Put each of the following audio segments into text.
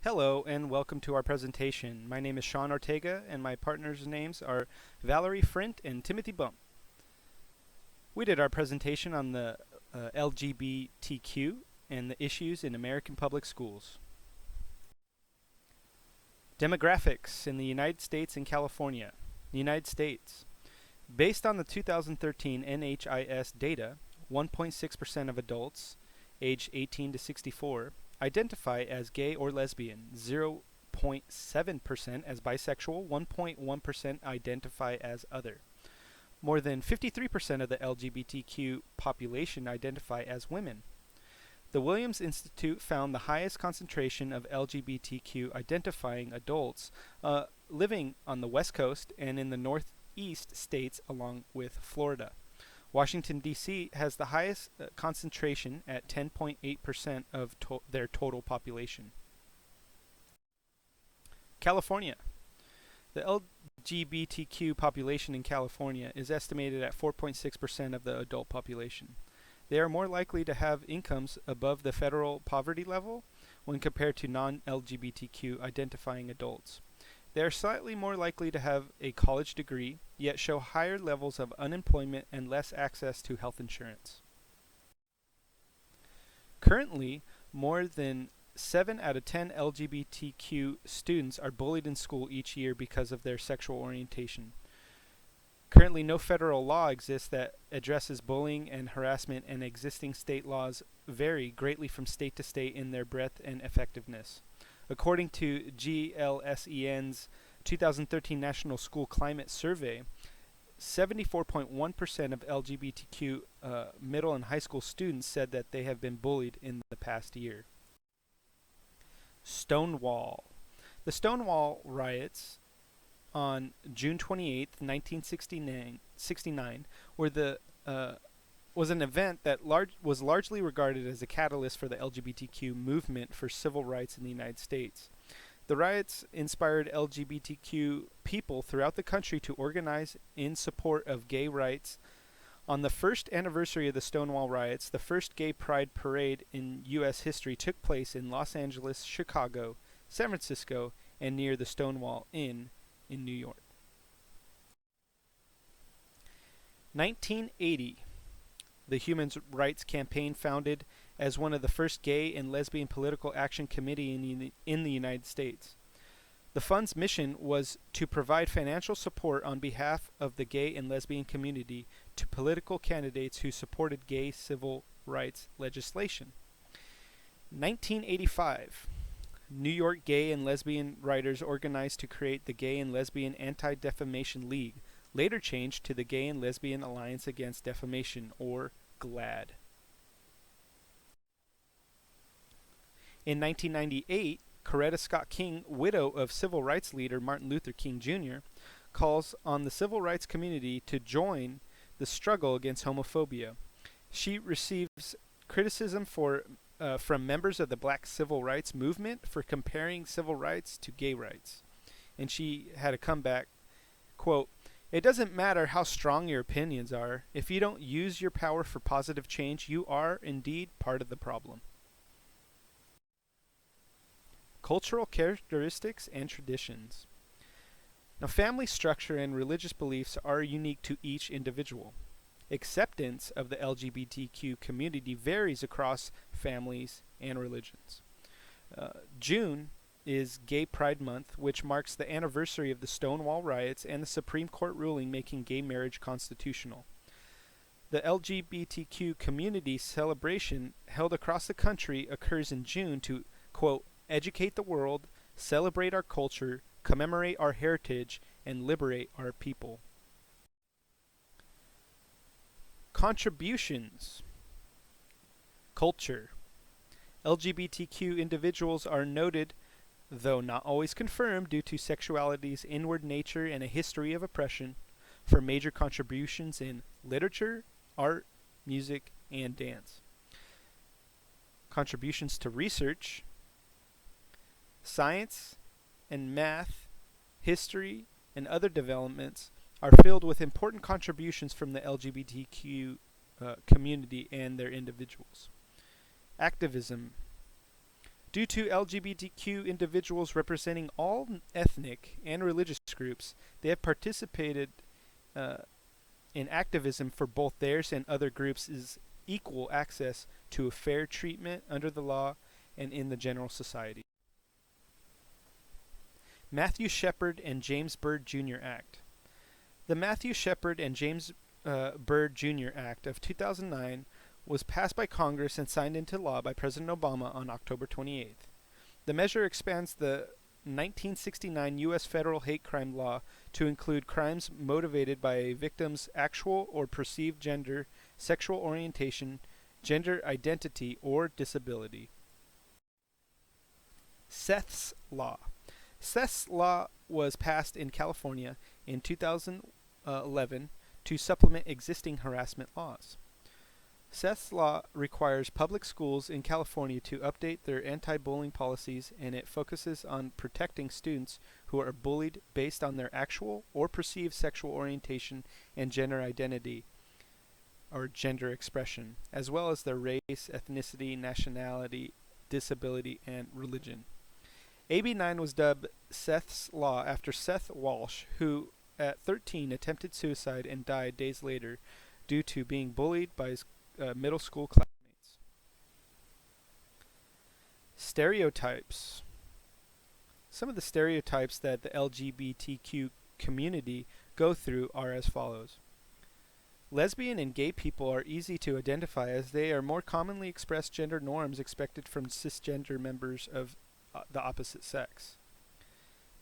Hello and welcome to our presentation. My name is Sean Ortega and my partners' names are Valerie Frint and Timothy Bump. We did our presentation on the LGBTQ and the issues in American public schools. Demographics in the United States and California. The United States. Based on the 2013 NHIS data, 1.6% of adults aged 18 to 64 identify as gay or lesbian, 0.7% as bisexual, 1.1% identify as other. More than 53% of the LGBTQ population identify as women. The Williams Institute found the highest concentration of LGBTQ identifying adults living on the West Coast and in the Northeast states along with Florida. Washington, D.C. has the highest concentration at 10.8% of their total population. California. The LGBTQ population in California is estimated at 4.6% of the adult population. They are more likely to have incomes above the federal poverty level when compared to non-LGBTQ identifying adults. They are slightly more likely to have a college degree, yet show higher levels of unemployment and less access to health insurance. Currently, more than 7 out of 10 LGBTQ students are bullied in school each year because of their sexual orientation. Currently, no federal law exists that addresses bullying and harassment, and existing state laws vary greatly from state to state in their breadth and effectiveness. According to GLSEN's 2013 National School Climate Survey, 74.1% of LGBTQ middle and high school students said that they have been bullied in the past year. Stonewall. The Stonewall riots on June 28, 1969, was an event that was largely regarded as a catalyst for the LGBTQ movement for civil rights in the United States. The riots inspired LGBTQ people throughout the country to organize in support of gay rights. On the first anniversary of the Stonewall riots, the first gay pride parade in U.S. history took place in Los Angeles, Chicago, San Francisco, and near the Stonewall Inn in New York. 1980. The Human Rights Campaign, founded as one of the first gay and lesbian political action committee in the United States. The fund's mission was to provide financial support on behalf of the gay and lesbian community to political candidates who supported gay civil rights legislation. 1985. New York gay and lesbian writers organized to create the Gay and Lesbian Anti-Defamation League, later changed to the Gay and Lesbian Alliance Against Defamation, or GLAAD. In 1998, Coretta Scott King, widow of civil rights leader Martin Luther King Jr., calls on the civil rights community to join the struggle against homophobia. She receives criticism from members of the Black civil rights movement for comparing civil rights to gay rights. And she had a comeback, quote, "It doesn't matter how strong your opinions are. If you don't use your power for positive change, you are indeed part of the problem." Cultural characteristics and traditions. Now, family structure and religious beliefs are unique to each individual. Acceptance of the LGBTQ community varies across families and religions. June is Gay Pride Month, which marks the anniversary of the Stonewall riots and the Supreme Court ruling making gay marriage constitutional. The LGBTQ community celebration held across the country occurs in June to, quote, educate the world, celebrate our culture, commemorate our heritage, and liberate our people. Contributions. Culture. LGBTQ individuals are noted, though not always confirmed due to sexuality's inward nature and a history of oppression, for major contributions in literature, art, music, and dance. Contributions to research. Science and math, history, and other developments are filled with important contributions from the LGBTQ community and their individuals. Activism. Due to LGBTQ individuals representing all ethnic and religious groups, they have participated uh, in activism for both theirs and other groups' equal access to a fair treatment under the law and in the general society. Matthew Shepard and James Byrd Jr. Act. The Matthew Shepard and James Byrd Jr. Act of 2009 was passed by Congress and signed into law by President Obama on October 28th. The measure expands the 1969 U.S. federal hate crime law to include crimes motivated by a victim's actual or perceived gender, sexual orientation, gender identity, or disability. Seth's Law. Seth's Law was passed in California in 2011 to supplement existing harassment laws. Seth's Law requires public schools in California to update their anti-bullying policies, and it focuses on protecting students who are bullied based on their actual or perceived sexual orientation and gender identity or gender expression, as well as their race, ethnicity, nationality, disability, and religion. AB 9 was dubbed Seth's Law after Seth Walsh, who at 13 attempted suicide and died days later due to being bullied by his middle school classmates. Stereotypes. Some of the stereotypes that the LGBTQ community go through are as follows. Lesbian and gay people are easy to identify as they are more commonly expressed gender norms expected from cisgender members of the opposite sex.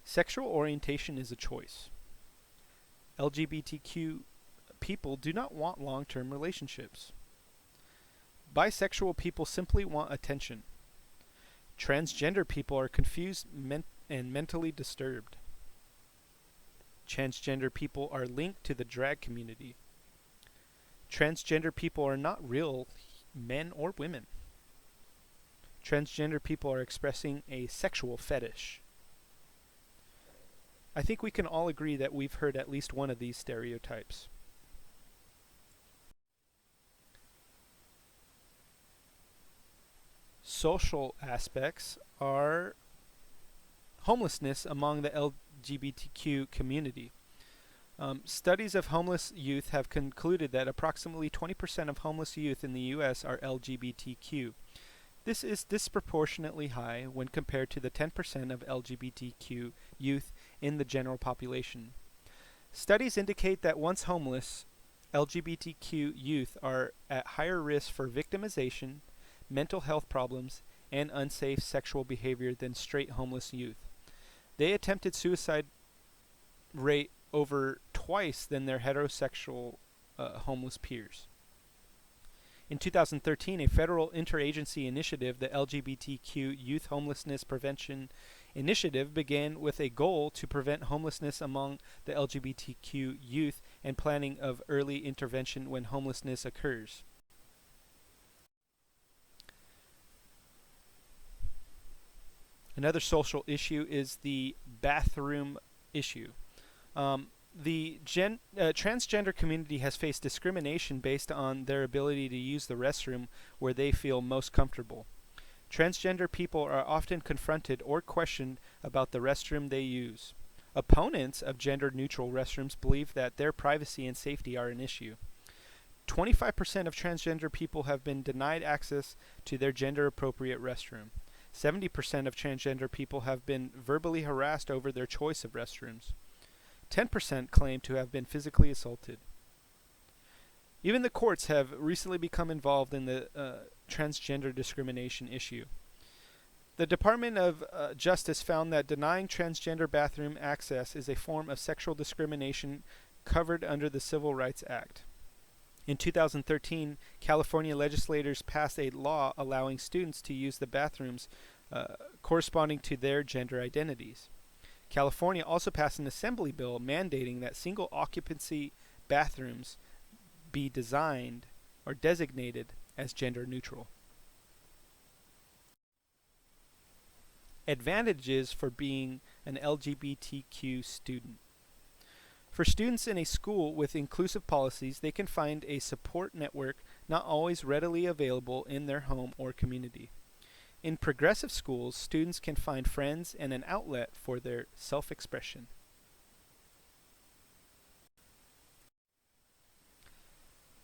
Sexual orientation is a choice. LGBTQ people do not want long-term relationships. Bisexual people simply want attention. Transgender people are confused and mentally disturbed. Transgender people are linked to the drag community. Transgender people are not real men or women. Transgender people are expressing a sexual fetish. I think we can all agree that we've heard at least one of these stereotypes. Social aspects are homelessness among the LGBTQ community. Studies of homeless youth have concluded that approximately 20% of homeless youth in the U.S. are LGBTQ. This is disproportionately high when compared to the 10% of LGBTQ youth in the general population. Studies indicate that once homeless, LGBTQ youth are at higher risk for victimization, mental health problems, and unsafe sexual behavior than straight homeless youth. They attempted suicide rate over twice than their heterosexual homeless peers. In 2013, a federal interagency initiative, the LGBTQ Youth Homelessness Prevention Initiative, began with a goal to prevent homelessness among the LGBTQ youth and planning of early intervention when homelessness occurs. Another social issue is the bathroom issue. The transgender community has faced discrimination based on their ability to use the restroom where they feel most comfortable. Transgender people are often confronted or questioned about the restroom they use. Opponents of gender-neutral restrooms believe that their privacy and safety are an issue. 25% of transgender people have been denied access to their gender-appropriate restroom. 70% of transgender people have been verbally harassed over their choice of restrooms. 10% claim to have been physically assaulted. Even the courts have recently become involved in the transgender discrimination issue. The Department of Justice found that denying transgender bathroom access is a form of sexual discrimination covered under the Civil Rights Act. In 2013, California legislators passed a law allowing students to use the bathrooms corresponding to their gender identities. California also passed an assembly bill mandating that single occupancy bathrooms be designed or designated as gender neutral. Advantages for being an LGBTQ student. For students in a school with inclusive policies, they can find a support network not always readily available in their home or community. In progressive schools, students can find friends and an outlet for their self-expression.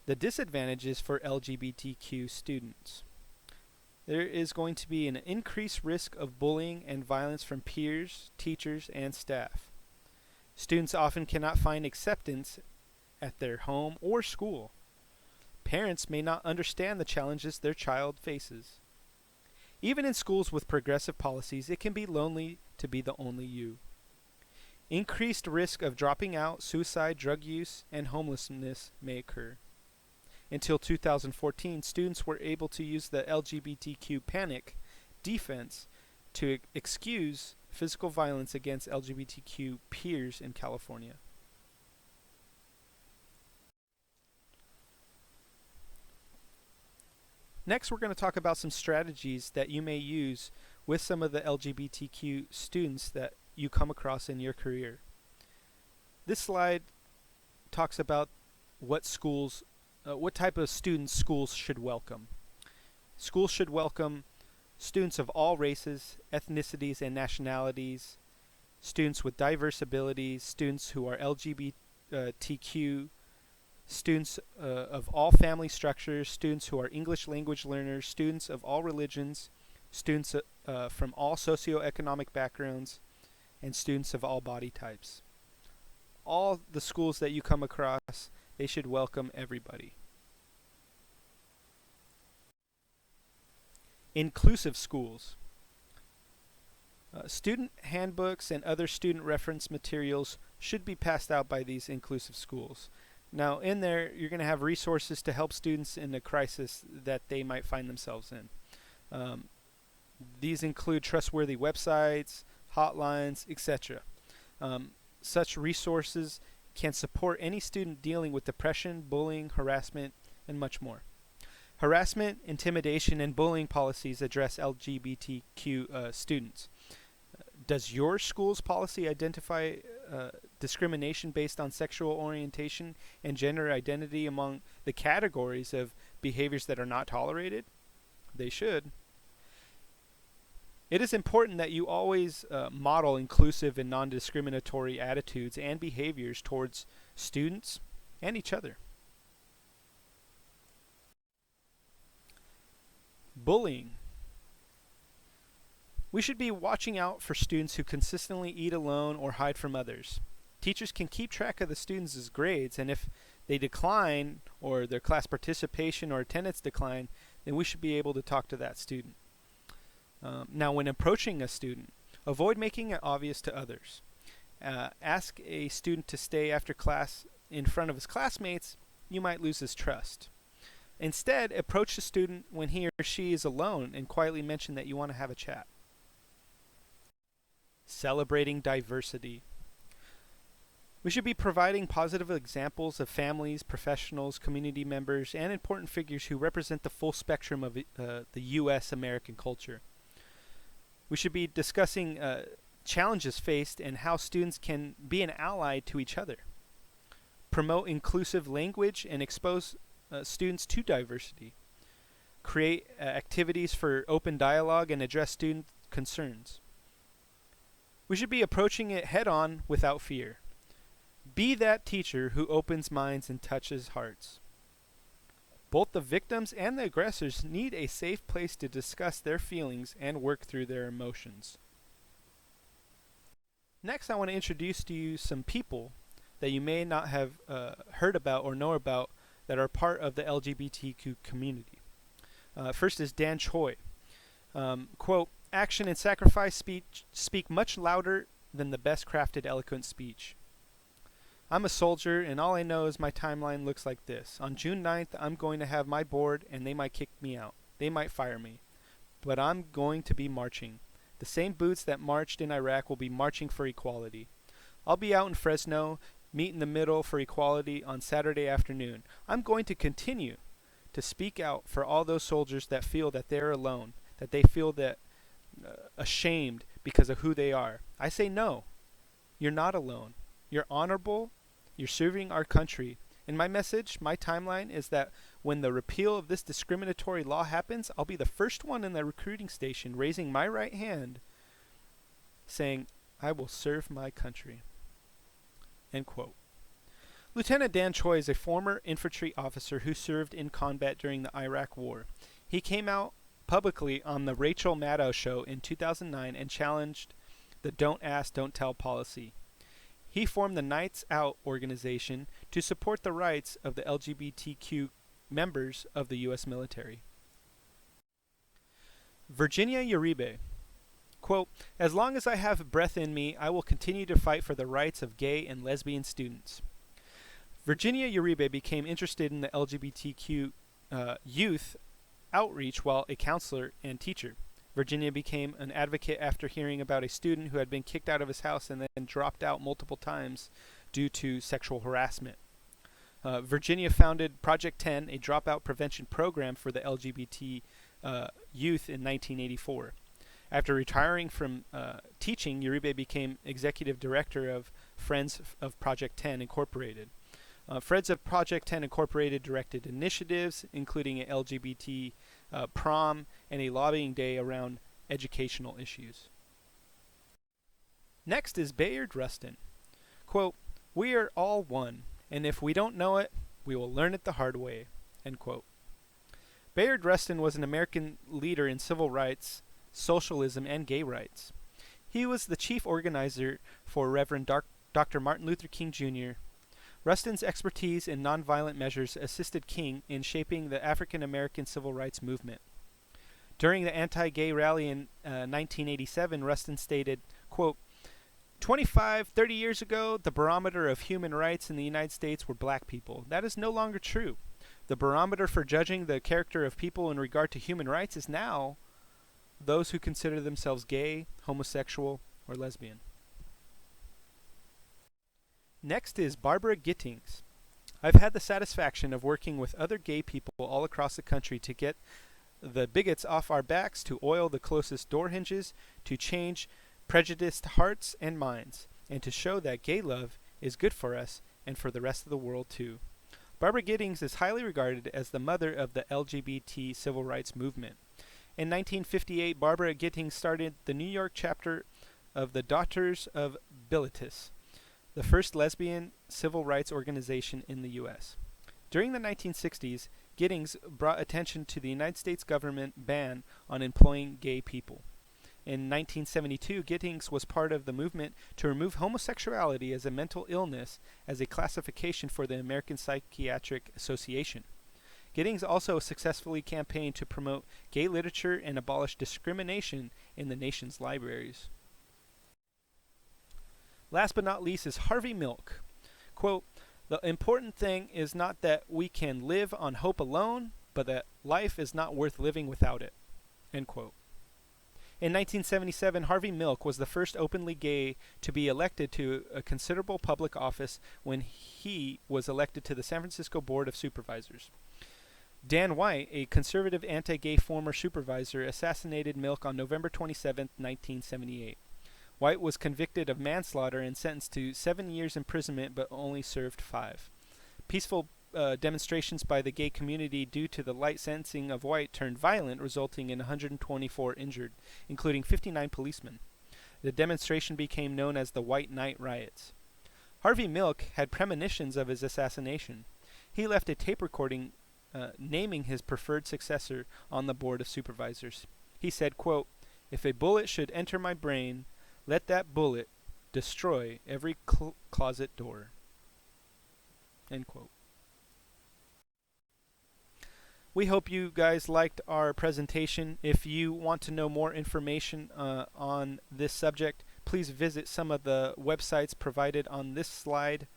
The disadvantages for LGBTQ students. There is going to be an increased risk of bullying and violence from peers, teachers, and staff. Students often cannot find acceptance at their home or school. Parents may not understand the challenges their child faces. Even in schools with progressive policies, it can be lonely to be the only you. Increased risk of dropping out, suicide, drug use, and homelessness may occur. Until 2014, students were able to use the LGBTQ panic defense to excuse physical violence against LGBTQ peers in California. Next, we're going to talk about some strategies that you may use with some of the LGBTQ students that you come across in your career. This slide talks about what type of students schools should welcome. Schools should welcome students of all races, ethnicities, and nationalities, students with diverse abilities, students who are LGBTQ, students of all family structures, students who are English language learners, students of all religions, students from all socioeconomic backgrounds, and students of all body types. All the schools that you come across, they should welcome everybody. Inclusive schools. Student handbooks and other student reference materials should be passed out by these inclusive schools. Now, in there, you're going to have resources to help students in a crisis that they might find themselves in. These include trustworthy websites, hotlines, etc. Such resources can support any student dealing with depression, bullying, harassment, and much more. Harassment, intimidation, and bullying policies address LGBTQ students. Does your school's policy identify discrimination based on sexual orientation and gender identity among the categories of behaviors that are not tolerated? They should. It is important that you always model inclusive and non-discriminatory attitudes and behaviors towards students and each other. Bullying. We should be watching out for students who consistently eat alone or hide from others. Teachers can keep track of the students' grades, and if they decline or their class participation or attendance decline, then we should be able to talk to that student. Now, when approaching a student, avoid making it obvious to others. Ask a student to stay after class in front of his classmates, you might lose his trust. Instead, approach the student when he or she is alone and quietly mention that you want to have a chat. Celebrating diversity. We should be providing positive examples of families, professionals, community members, and important figures who represent the full spectrum of the U.S. American culture. We should be discussing challenges faced and how students can be an ally to each other. Promote inclusive language and expose students to diversity. Create activities for open dialogue and address student concerns. We should be approaching it head-on without fear. Be that teacher who opens minds and touches hearts. Both the victims and the aggressors need a safe place to discuss their feelings and work through their emotions. Next, I want to introduce to you some people that you may not have heard about or know about that are part of the LGBTQ community. First is Dan Choi. Quote, "Action and sacrifice speak much louder than the best crafted eloquent speech. I'm a soldier, and all I know is my timeline looks like this. On June 9th, I'm going to have my board, and they might kick me out. They might fire me. But I'm going to be marching. The same boots that marched in Iraq will be marching for equality. I'll be out in Fresno, meet in the middle for equality on Saturday afternoon. I'm going to continue to speak out for all those soldiers that feel that they're alone, that they feel that ashamed because of who they are. I say no. You're not alone. You're honorable. You're serving our country, And my message, my timeline is that when the repeal of this discriminatory law happens, I'll be the first one in the recruiting station raising my right hand saying, I will serve my country. End quote. Lieutenant Dan Choi is a former infantry officer who served in combat during the Iraq War. He came out publicly on the Rachel Maddow show in 2009 and challenged the Don't Ask, Don't Tell policy. He formed the Knights Out organization to support the rights of the LGBTQ members of the U.S. military. Virginia Uribe. Quote, as long as I have breath in me, I will continue to fight for the rights of gay and lesbian students. Virginia Uribe became interested in the LGBTQ youth outreach while a counselor and teacher. Virginia became an advocate after hearing about a student who had been kicked out of his house and then dropped out multiple times due to sexual harassment. Virginia founded Project 10, a dropout prevention program for the LGBT youth in 1984. After retiring from teaching, Uribe became executive director of Friends of Project 10 Incorporated. Friends of Project 10 Incorporated directed initiatives, including an LGBT prom and a lobbying day around educational issues. Next is Bayard Rustin. Quote, we are all one, and if we don't know it, we will learn it the hard way. End quote. Bayard Rustin was an American leader in civil rights, socialism, and gay rights. He was the chief organizer for Reverend Dr. Martin Luther King Jr. Rustin's expertise in nonviolent measures assisted King in shaping the African American civil rights movement. During the anti-gay rally in 1987, Rustin stated, quote, 25, 30 years ago, the barometer of human rights in the United States were black people. That is no longer true. The barometer for judging the character of people in regard to human rights is now those who consider themselves gay, homosexual, or lesbian. Next is Barbara Gittings. I've had the satisfaction of working with other gay people all across the country to get the bigots off our backs, to oil the closest door hinges, to change prejudiced hearts and minds, and to show that gay love is good for us and for the rest of the world too. Barbara Gittings is highly regarded as the mother of the LGBT civil rights movement. In 1958, Barbara Gittings started the New York chapter of the Daughters of Bilitis, the first lesbian civil rights organization in the U.S. During the 1960s, Gittings brought attention to the United States government ban on employing gay people. In 1972, Gittings was part of the movement to remove homosexuality as a mental illness as a classification for the American Psychiatric Association. Gittings also successfully campaigned to promote gay literature and abolish discrimination in the nation's libraries. Last but not least is Harvey Milk. Quote, the important thing is not that we can live on hope alone, but that life is not worth living without it. End quote. In 1977, Harvey Milk was the first openly gay to be elected to a considerable public office when he was elected to the San Francisco Board of Supervisors. Dan White, a conservative anti-gay former supervisor, assassinated Milk on November 27, 1978. White was convicted of manslaughter and sentenced to 7 years imprisonment but only served 5. Peaceful demonstrations by the gay community due to the light sentencing of White turned violent, resulting in 124 injured, including 59 policemen. The demonstration became known as the White Night Riots. Harvey Milk had premonitions of his assassination. He left a tape recording naming his preferred successor on the Board of Supervisors. He said, quote, if a bullet should enter my brain, let that bullet destroy every closet door. End quote. We hope you guys liked our presentation. If you want to know more information on this subject, please visit some of the websites provided on this slide.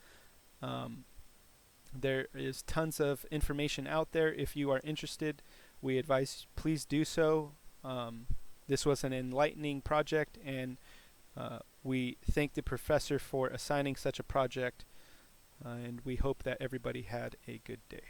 There is tons of information out there. If you are interested, we advise please do so. This was an enlightening project, and we thank the professor for assigning such a project, and we hope that everybody had a good day.